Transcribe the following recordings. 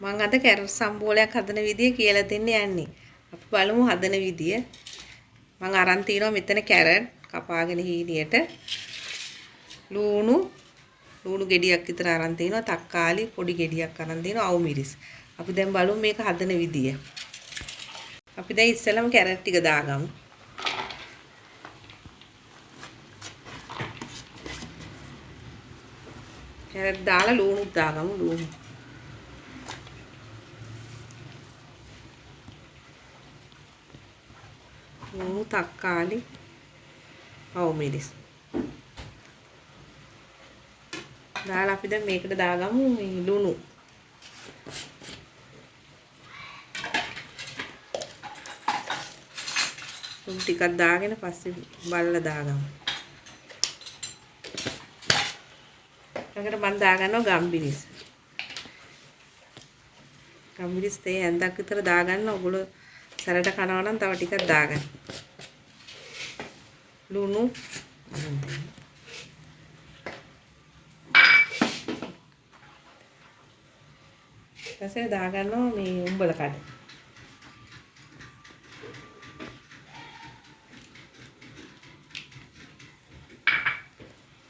මම අද කැරට් සම්බෝලයක් හදන විදිය කියලා දෙන්න යන්නේ. අපි බලමු හදන විදිය. මම අරන් තිනවා මෙතන කැරට් කපාගෙන හීනියට. ලුණු ගෙඩියක් විතර අරන් තිනවා. තක්කාලි පොඩි ගෙඩියක් අරන් තිනවා. අවු මිරිස්. අපි දැන් බලමු මේක හදන විදිය. අපි දැන් ඉස්සෙල්ලාම කැරට් ටික දාගමු. කැරට් දාලා ලුණුත් දාගමු. ලුණු තක්කාලි අවු මිරිස් දාලා අපි දැන් මේකට දාගමු මේ ලුණු ටිකක් දාගෙන පස්සේ බලලා දාගමු. ඊළඟට මම දාගන්නවා ගම්මිරිස්. ගම්මිරිස් තේ ඇඳක් විතර දාගන්න. ඔයගොල්ලෝ සැරට කනවා නම් තව ටිකක් දාගන්න. ලුණු ඊපස්සේ දාගන්නවා මේ උඹල කඩ.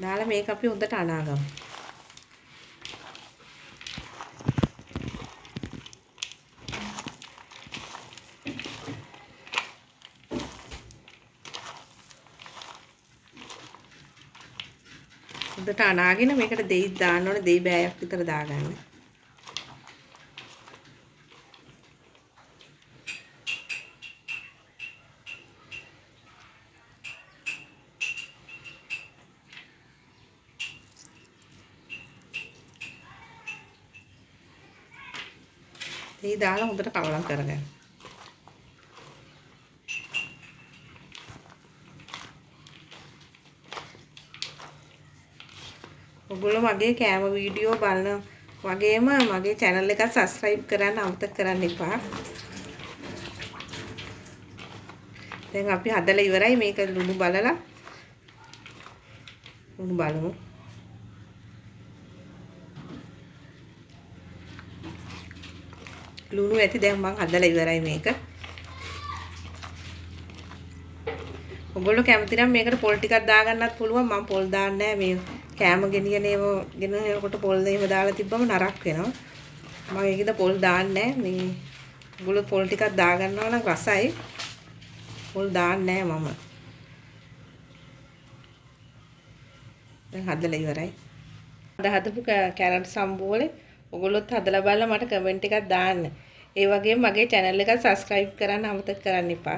දාලා මේක අපි හොඳට අනාගමු. හොඳට අනාගෙන මේකට දෙයි දාන්න ඕනේ. දෙයි බෑයක් විතර දාගන්න. දෙයි දාලා හොඳට කලවම් කරගන්න. ඔයගොල්ලෝ මගේ කෑම වීඩියෝ බලන වගේම මගේ channel එක subscribe කරන්න අමතක කරන්න එපා. දැන් අපි හදලා ඉවරයි. මේක ලුණු බලලා ලුණු බලමු. ලුණු ඇති දැන් මම හදලා ඉවරයි මේක. ඔයගොල්ලෝ කැමති නම් මේකට පොල් ටිකක් දාගන්නත් පුළුවන්. මම පොල් දාන්නේ නැහැ. මේ කෑම ගෙනියනකොට පොල් එහෙම දාලා තිබ්බම නරක් වෙනවා. මම ඒකද පොල් දාන්නේ නැහැ. මේ ඔයගොල්ලෝ පොල් ටිකක් දාගන්නවා නම් රසයි. පොල් දාන්නේ නැහැ මම. දැන් හදලා ඉවරයි. අද හදපු කැරට් සම්බෝලේ ඔයගොල්ලොත් හදලා බලලා මට කමෙන්ට් එකක් දාන්න. ඒ වගේම මගේ channel එක subscribe කරන්න අමතක කරන්න එපා.